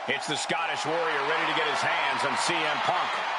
It's the Scottish Warrior ready to get his hands on CM Punk.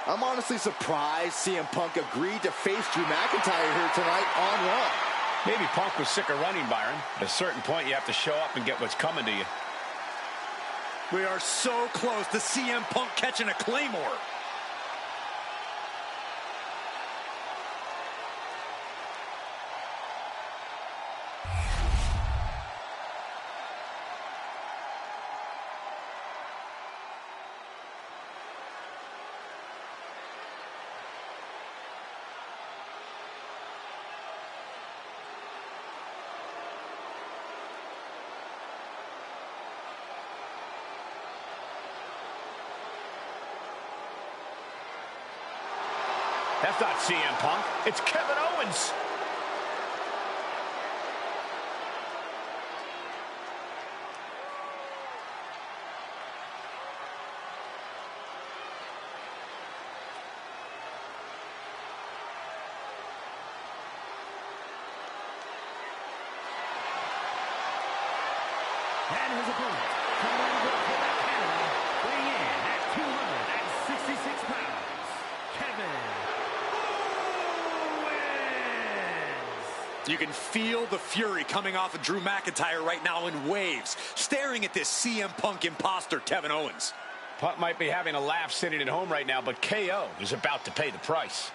I'm honestly surprised CM Punk agreed to face Drew McIntyre here tonight on Raw. Maybe Punk was sick of running, Byron. At a certain point, you have to show up and get what's coming to you. We are so close to CM Punk catching a Claymore. That's not CM Punk. It's Kevin Owens. And his opponent, coming out of Canada, weighing in at 266 pounds, Kevin Owens. You can feel the fury coming off of Drew McIntyre right now in waves, staring at this CM Punk imposter, Kevin Owens. Punk might be having a laugh sitting at home right now, but KO is about to pay the price.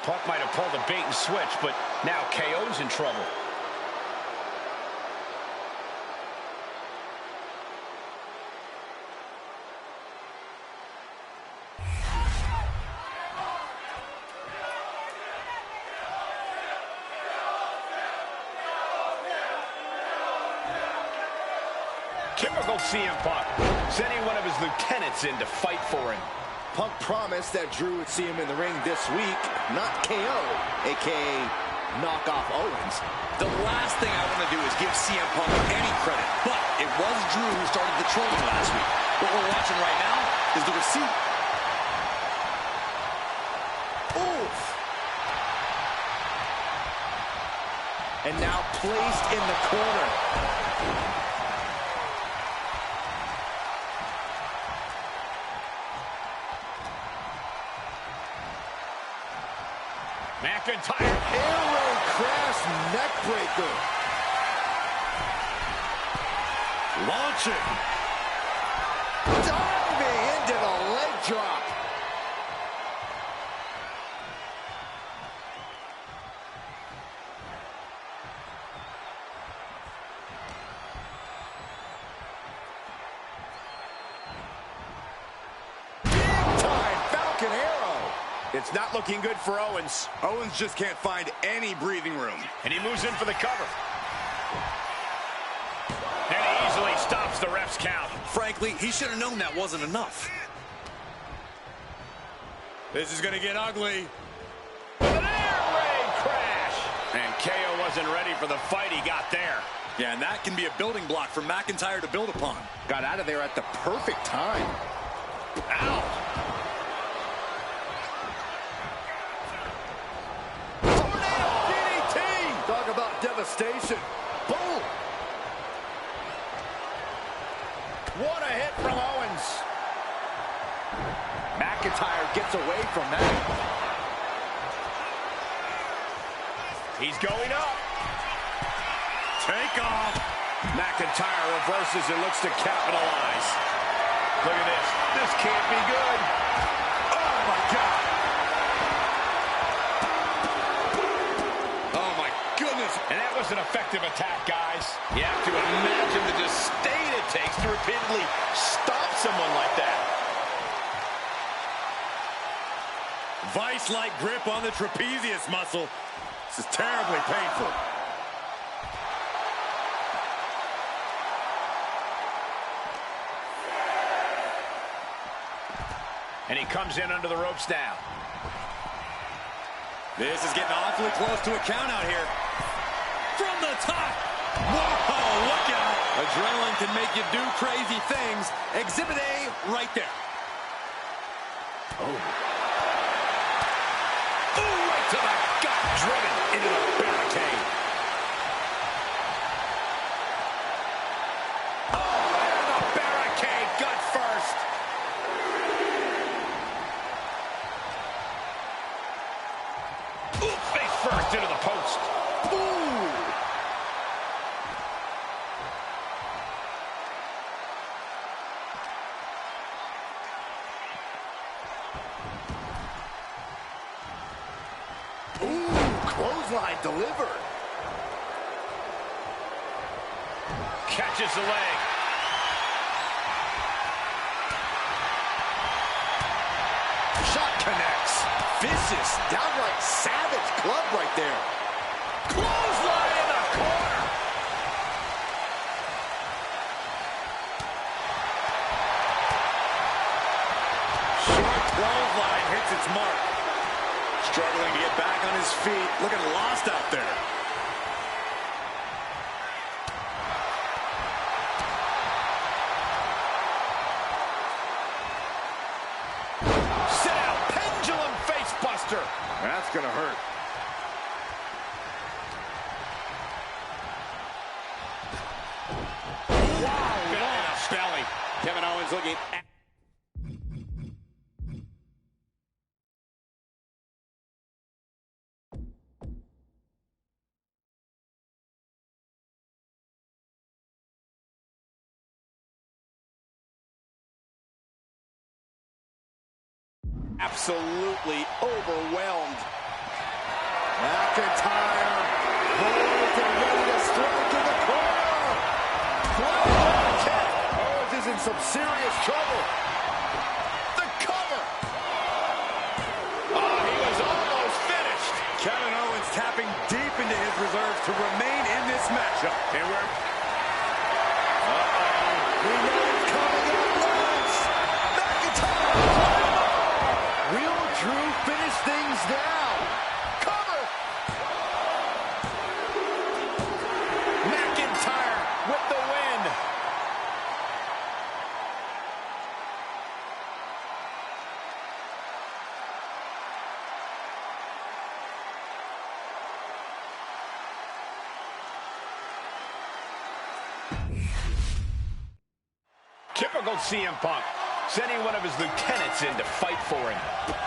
Punk might have pulled a bait and switch, but now KO's in trouble. Typical CM Punk, sending one of his lieutenants in to fight for him. Punk promised that Drew would see him in the ring this week, not KO, a.k.a. knock off Owens. The last thing I want to do is give CM Punk any credit, but it was Drew who started the trolling last week. What we're watching right now is the receipt. Oof! And now placed in the corner. McIntyre. Arrow crash neckbreaker. Launching. Diving into the leg drop. Big time Falcon Arrow. It's not looking good for Owens. Owens just can't find any breathing room. And he moves in for the cover. And he easily stops the ref's count. Frankly, he should have known that wasn't enough. This is going to get ugly. An air raid crash. And KO wasn't ready for the fight he got there. Yeah, and that can be a building block for McIntyre to build upon. Got out of there at the perfect time. Ow. Talk about devastation. Boom! What a hit McIntyre gets away from that. He's going up. Take off. McIntyre reverses and looks to capitalize. Look at this. This can't be good. Oh, my God. Oh, my goodness. And that was an effective attack, guys. You have to imagine the disdain it takes to repeatedly stop someone like that. Vice-like grip on the trapezius muscle. This is terribly painful. And he comes in under the ropes now. This is getting awfully close to a count out here. From the top. Whoa, look out. Adrenaline can make you do crazy things. Exhibit A right there. Oh. Oh, right to the gut. Driven into the barricade. Oh, and the barricade. Gut first. Ooh, face first into the post. Ooh. Clothesline delivered. Catches the leg. Shot connects. Vicious, downright savage club right there. Clothesline in the corner. Short clothesline hits its mark. Struggling to get back on his feet. Looking lost out there. Sit out. Pendulum face buster. That's going to hurt. Wow. Good in the belly. Kevin Owens looking at absolutely overwhelmed. McIntyre holds and ready to strike in the corner. Flying kick. Owens is in some serious trouble. The cover. oh, he was almost finished. Kevin Owens tapping deep into his reserves to remain in this matchup. And we're We know it's coming up next. McIntyre. Will Drew finish things now? Cover. McIntyre with the win. Typical CM Punk, sending one of his lieutenants in to fight for him.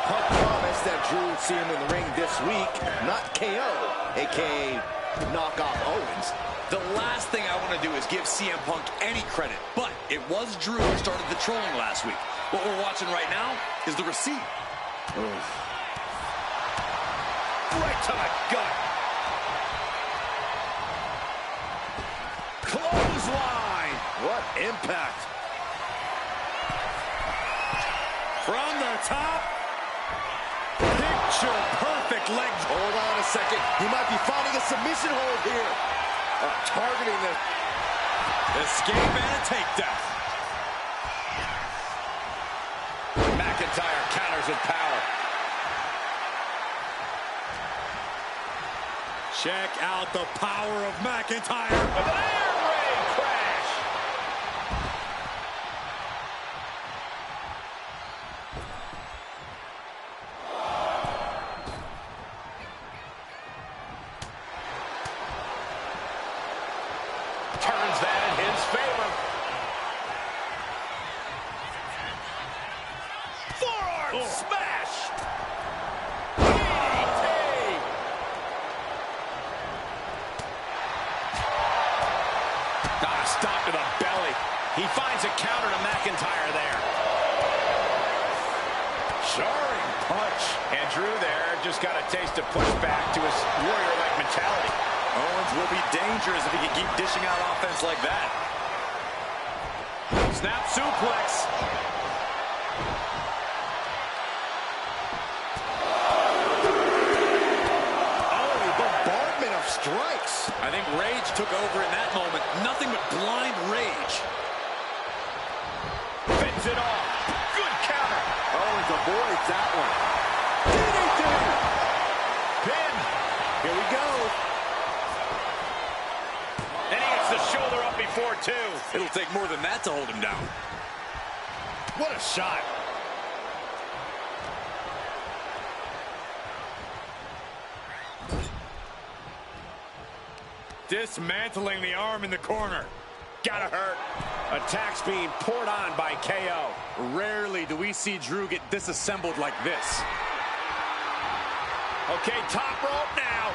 Punk promised that Drew would see him in the ring this week, not KO, a.k.a. knock off Owens. The last thing I want to do is give CM Punk any credit, but it was Drew who started the trolling last week. What we're watching right now is the receipt. Right to the gut. Clothesline. What impact. From the top. Picture perfect leg. Hold on a second. He might be finding a submission hold here. Targeting the Escape and a takedown. McIntyre counters with power. Check out the power of McIntyre. With an air raid crash. Turns that in his favor. Forearm Stop to the belly. He finds a counter to McIntyre there. Jarring punch. And Drew there just got a taste of pushback to his warrior-like mentality. Owens will be dangerous if he can keep dishing out offense like that. Snap suplex. Strikes. I think rage took over in that moment. Nothing but blind rage. Fends it off. Good counter. Owens avoids that one. DDT. Pin. Here we go. And he gets the shoulder up before two. It'll take more than that to hold him down. What a shot. Dismantling the arm in the corner. Gotta hurt. Attacks being poured on by KO. Rarely do we see Drew get disassembled like this. Okay, top rope now.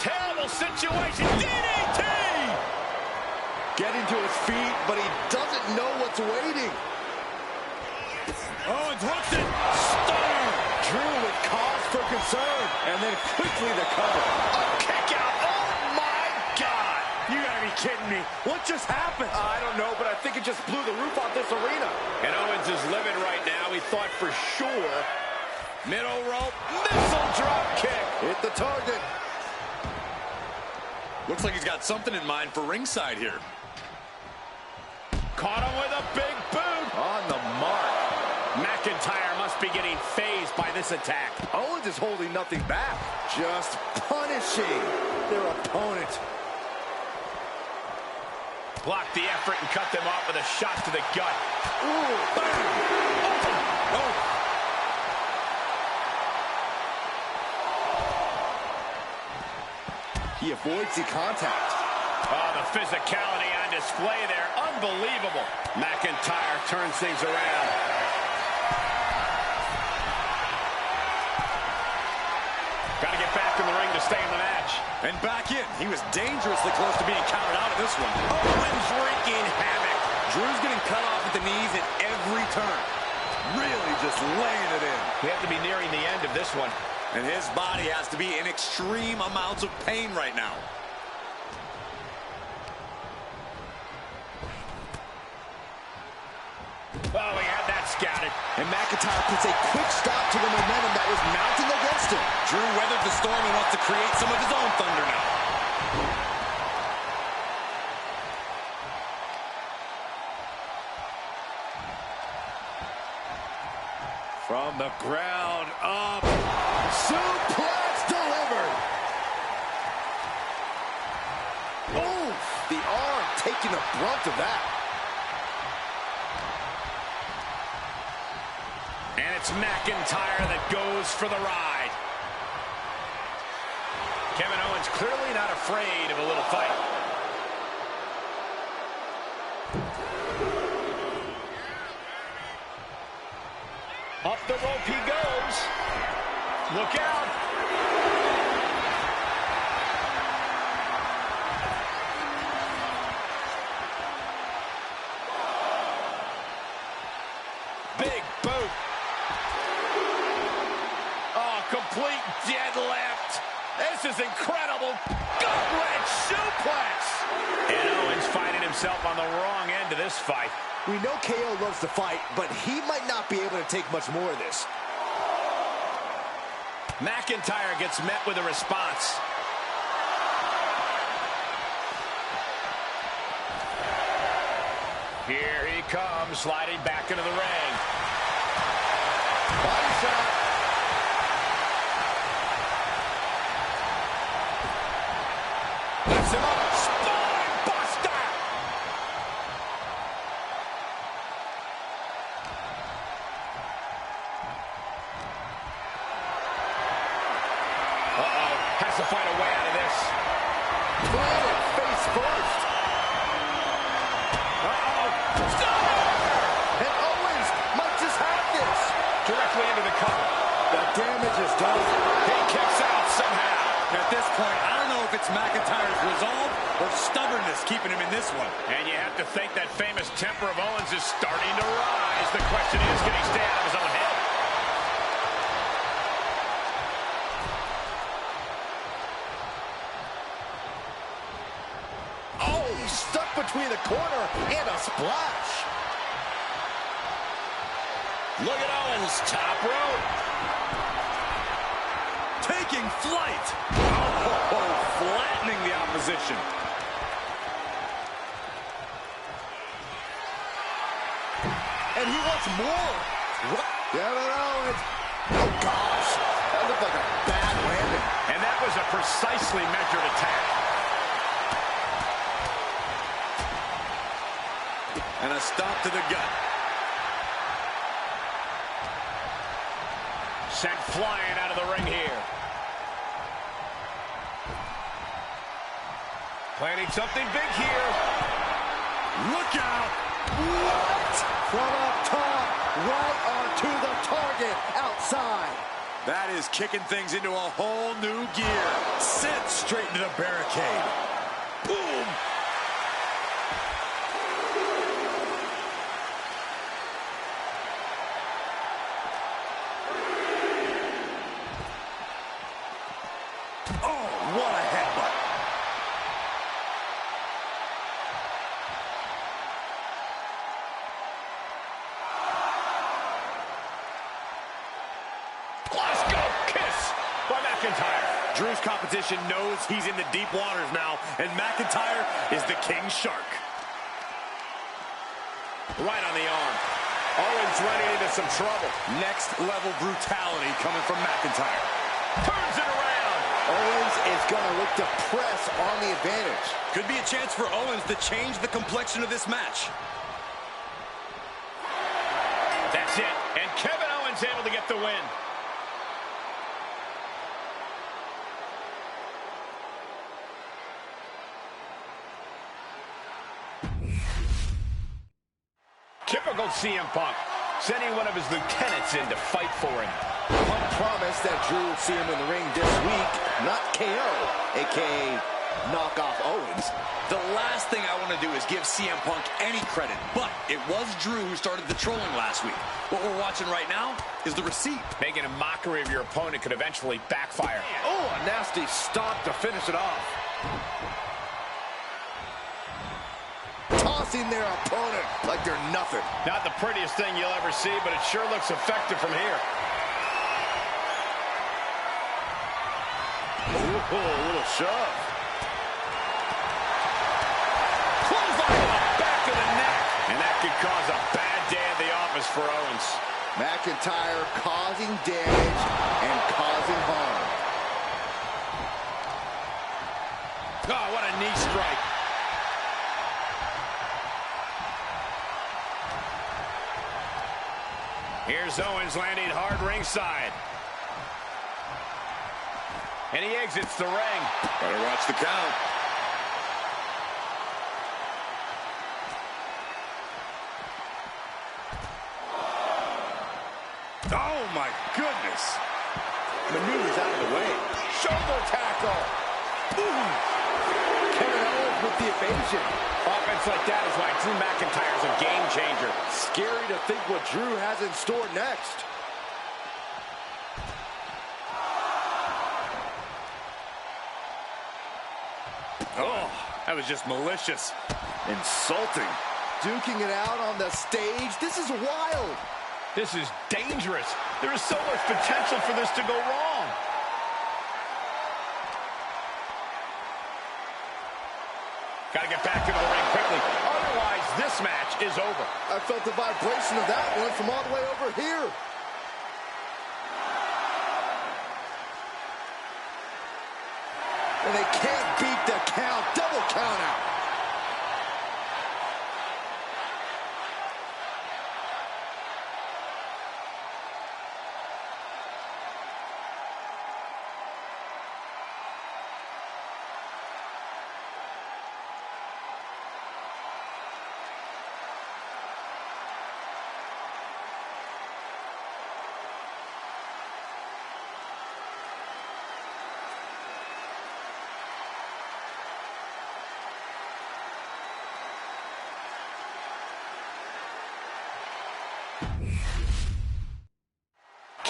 Terrible situation. DDT! Getting to his feet, but he doesn't know what's waiting. Owens hooks it. Stunner. Drew with cause for concern. And then quickly the cover. A kick out. Oh, my God. You gotta be kidding me. What just happened? I don't know, but I think it just blew the roof off this arena. And Owens is livid right now. He thought for sure. Middle rope. Missile drop kick. Hit the target. Looks like he's got something in mind for ringside here. Caught him with a big boot. On the mark. McIntyre must be getting phased by this attack. Owens is holding nothing back. Just punishing their opponent. Blocked the effort and cut them off with a shot to the gut. Ooh, bam. Oh. He avoids the contact. Oh, the physicality on display there. Unbelievable. McIntyre turns things around. Got to get back in the ring to stay in the match. And back in. He was dangerously close to being counted out of this one. Owens wreaking havoc. Drew's getting cut off at the knees at every turn. Really just laying it in. We have to be nearing the end of this one. And his body has to be in extreme amounts of pain right now. Oh, he had that scouted. And McIntyre puts a quick stop to the momentum that was mounting against him. Drew weathered the storm and wants to create some of his own thunder now. From the ground up. Suplex delivered. Oh, the arm taking the brunt of that. And it's McIntyre that goes for the ride. Kevin Owens clearly not afraid of a little fight. Up the rope he goes. Look out. Big boot. Oh, complete deadlift. This is incredible. Gut-wrench suplex. And Owens finding himself on the wrong end of this fight. We know KO loves to fight, but he might not be able to take much more of this. McIntyre gets met with a response. Here he comes, sliding back into the ring. Body shot. Lifts him up. Spine buster. Uh-oh. Has to find a way out of this. Planted face first. Uh-oh. Stunner! And Owens might just have this. Directly into the cover. The damage is done. He kicks out somehow. At this point, I don't know if it's McIntyre's resolve stubbornness keeping him in this one. And you have to think that famous temper of Owens is starting to rise. The question is, can he stay out of his own head? Oh, he's stuck between the corner and a splash. Look at Owens, top rope. Taking flight. Oh, flattening the opposition. And he wants more. Kevin Owens. Oh, gosh. That looked like a bad landing. And that was a precisely measured attack. And a stop to the gut. Sent flying out of the ring here. Planning something big here. Look out! What? From up top, right onto the target, outside. That is kicking things into a whole new gear. Sent straight into the barricade. Boom! Oh, what a headbutt. Glasgow kiss by McIntyre. Drew's competition knows he's in the deep waters now, and McIntyre is the king shark. Right on the arm. Owens running into some trouble. Next level brutality coming from McIntyre. Turns it around. Owens is going to look to press on the advantage. Could be a chance for Owens to change the complexion of this match. That's it. And Kevin Owens able to get the win. Typical CM Punk, sending one of his lieutenants in to fight for him. Punk promised that Drew would see him in the ring this week, not KO, a.k.a. knock off Owens. The last thing I want to do is give CM Punk any credit, but it was Drew who started the trolling last week. What we're watching right now is the receipt. Making a mockery of your opponent could eventually backfire. Oh, a nasty stop to finish it off. Tossing their opponent like they're nothing. Not the prettiest thing you'll ever see, but it sure looks effective from here. Ooh, a little shove. Clothesline back to the neck. And that could cause a bad day at the office for Owens. McIntyre causing damage and causing harm. Oh, what a knee strike. Here's Owens landing hard ringside. And he exits the ring. Better watch the count. Oh, my goodness. Maneuvers out of the way. Shoulder tackle. Ooh. Kevin Owens with the evasion. Offense like that is why Drew McIntyre is a game changer. Scary to think what Drew has in store next. Oh, that was just malicious. Insulting. Duking it out on the stage. This is wild. This is dangerous. There is so much potential for this to go wrong. Got to get back into the ring quickly. Otherwise, this match is over. I felt the vibration of that one from all the way over here. And they can't beat the count. Double count out.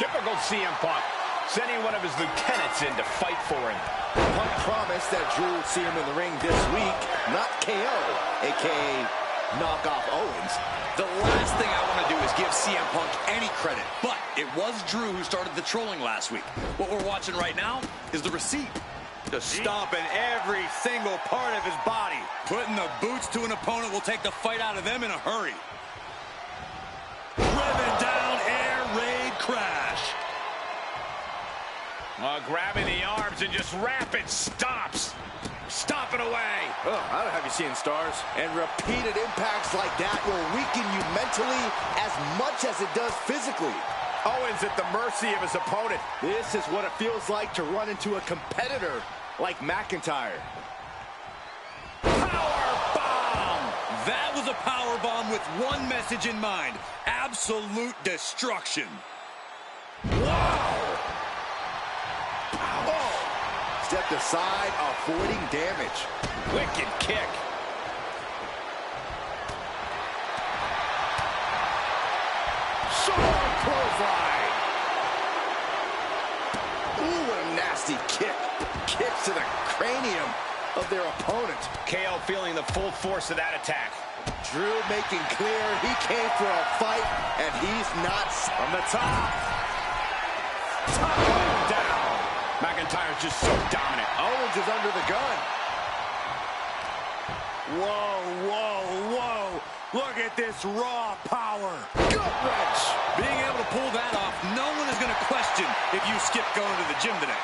Typical CM Punk, sending one of his lieutenants in to fight for him. Punk promised that Drew would see him in the ring this week, not KO, a.k.a. knock off Owens. The last thing I want to do is give CM Punk any credit, but it was Drew who started the trolling last week. What we're watching right now is the receipt. Just stomping every single part of his body. Putting the boots to an opponent will take the fight out of them in a hurry. Driven down, air raid crash. Grabbing the arms and just rapid stomps. Stomping away. Oh, I don't have you seeing stars. And repeated impacts like that will weaken you mentally as much as it does physically. Owens at the mercy of his opponent. This is what it feels like to run into a competitor like McIntyre. Power bomb! That was a power bomb with one message in mind: absolute destruction. Wow! Oh! Stepped aside, avoiding damage. Wicked kick. Short clothesline. Ooh, what a nasty kick. Kicks to the cranium of their opponent. KO feeling the full force of that attack. Drew making clear he came for a fight, and he's not. From the top. Top down. McIntyre's just so dominant. Owens is under the gun. Whoa, whoa, whoa. Look at this raw power. Gut wrench. Being able to pull that off, no one is going to question if you skip going to the gym today.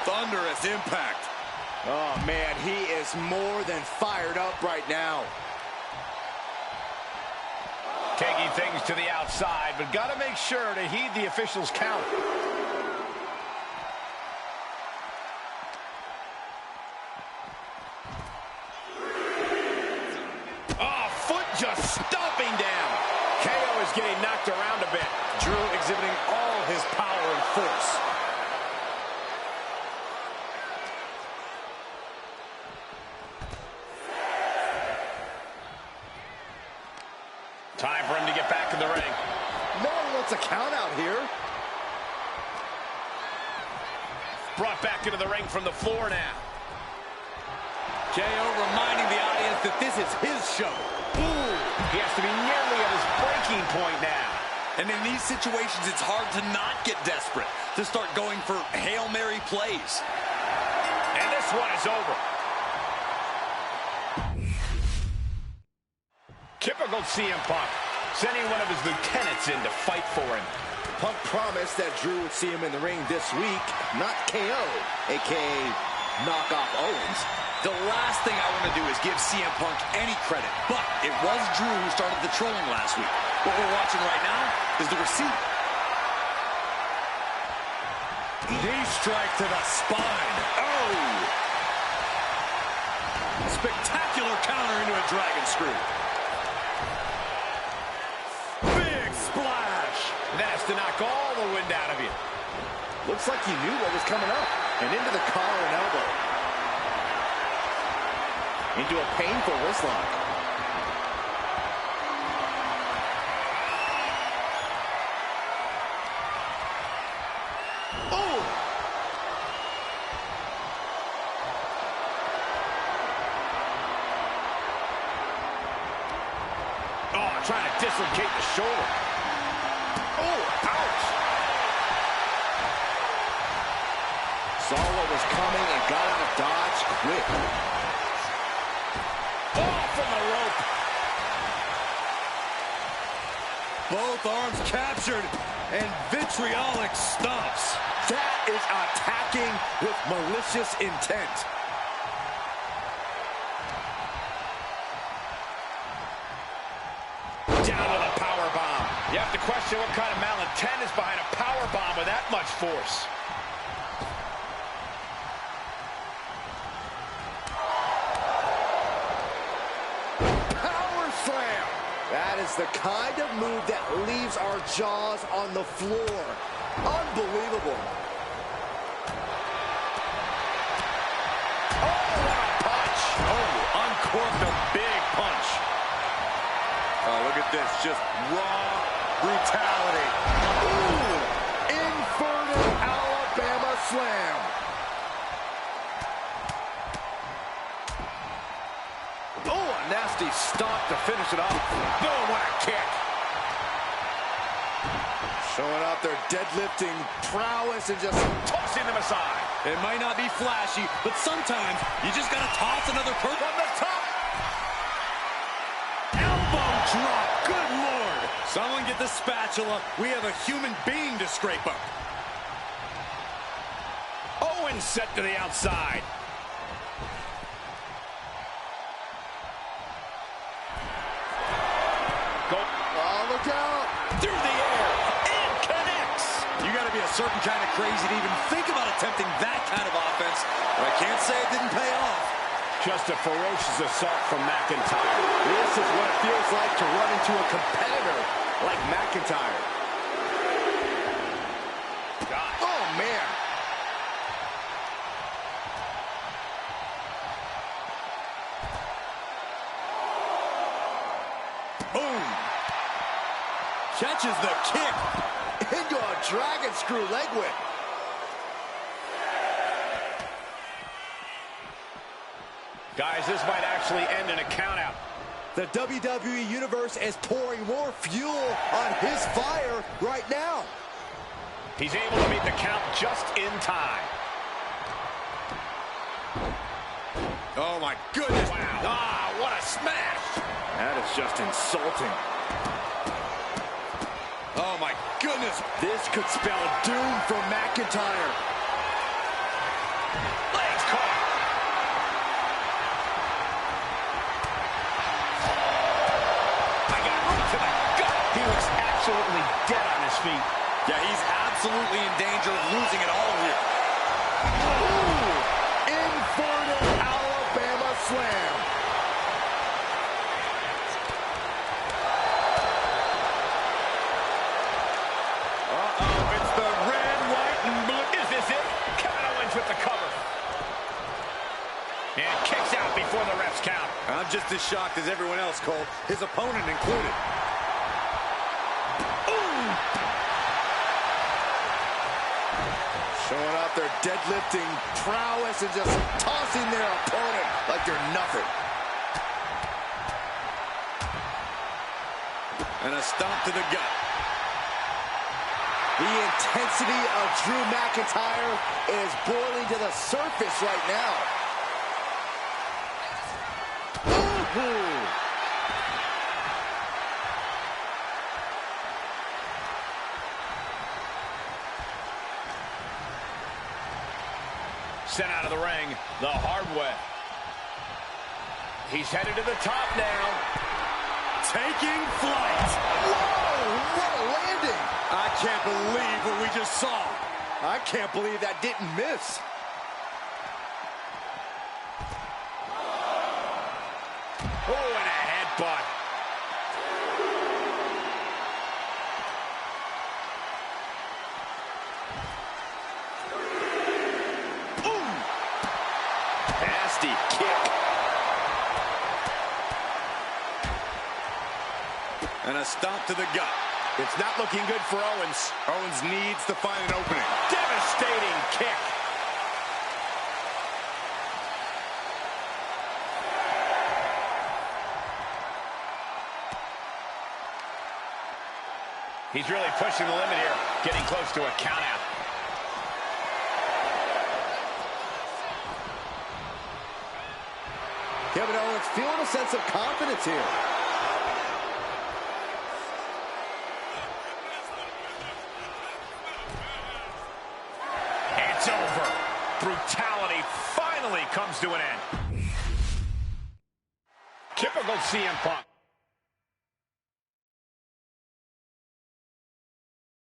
Thunderous impact. Oh, man, he is more than fired up right now. Taking things to the outside, but got to make sure to heed the officials' count. Oh, foot just stomping down. KO is getting knocked around a bit. Drew exhibiting all his power and force. Time for him to get back in the ring. No one wants a count out here. Brought back into the ring from the floor now. KO reminding the audience that this is his show. Ooh, he has to be nearly at his breaking point now. And in these situations, it's hard to not get desperate, to start going for Hail Mary plays. And this one is over. Typical CM Punk, sending one of his lieutenants in to fight for him. Punk promised that Drew would see him in the ring this week, not KO, a.k.a. knock off Owens. The last thing I want to do is give CM Punk any credit, but it was Drew who started the trolling last week. What we're watching right now is the receipt. Knee strike to the spine. Oh! Spectacular counter into a dragon screw. Big splash. That has to knock all the wind out of you. Looks like he knew what was coming up. And into the collar and elbow. Into a painful wrist lock. Oh! Oh, trying to dislocate the shoulder. Oh, ouch. Saw what was coming and got out of dodge quick. Oh, from the rope. Both arms captured and vitriolic stomps. That is attacking with malicious intent. Down with a power bomb. You have to question what kind of malintent is behind a power bomb with that much force. Power slam. That is the kind of move that leaves our jaws on the floor. Unbelievable. Oh, what a punch. Oh, uncorked a big punch. Oh, look at with this. Just raw brutality. Ooh, inverted Alabama slam. Oh, a nasty stomp to finish it off. Boom, what a kick. Showing out their deadlifting prowess and just Tossing them aside. It might not be flashy, but sometimes you just gotta toss another person From the top. elbow drop. Good Lord. Someone get the spatula. We have a human being to scrape up. Owens set to the outside. Go. oh, look out. Through the air. And connects. You gotta be a certain kind of crazy to even think about attempting that kind of offense. But I can't say it didn't pay off. Just a ferocious assault from McIntyre. This is what it feels like to run into a competitor like McIntyre. God. Oh, man. Boom. Catches the kick. Into a dragon screw leg whip. Guys, this might actually end in a countout. The WWE Universe is pouring more fuel on his fire right now. He's able to beat the count just in time. Oh, my goodness. Wow. Ah, what a smash. That is just insulting. Oh, my goodness. This could spell doom for McIntyre. Legs caught. I got right to the gut. He looks absolutely dead on his feet. Yeah, he's absolutely in danger of losing it all here. Ooh, inverted Alabama slam. Uh-oh, it's the red, white, and blue. Is this it? Kevin Owens with the cover. And kicks out before the refs count. I'm just as shocked as everyone else, Cole, his opponent included. Ooh! Showing out their deadlifting prowess and just tossing their opponent like they're nothing. And a stomp to the gut. The intensity of Drew McIntyre is boiling to the surface right now. Ooh. Sent out of the ring the hard way. He's headed to the top now. Taking flight. Whoa, what a landing. I can't believe what we just saw. I can't believe that didn't miss. Oh, and a headbutt. Ooh! Nasty kick. And a stomp to the gut. It's not looking good for Owens. Owens needs to find an opening. Devastating kick. He's really pushing the limit here, getting close to a countout. Kevin Owens feeling a sense of confidence here. It's over. Brutality finally comes to an end. Typical CM Punk.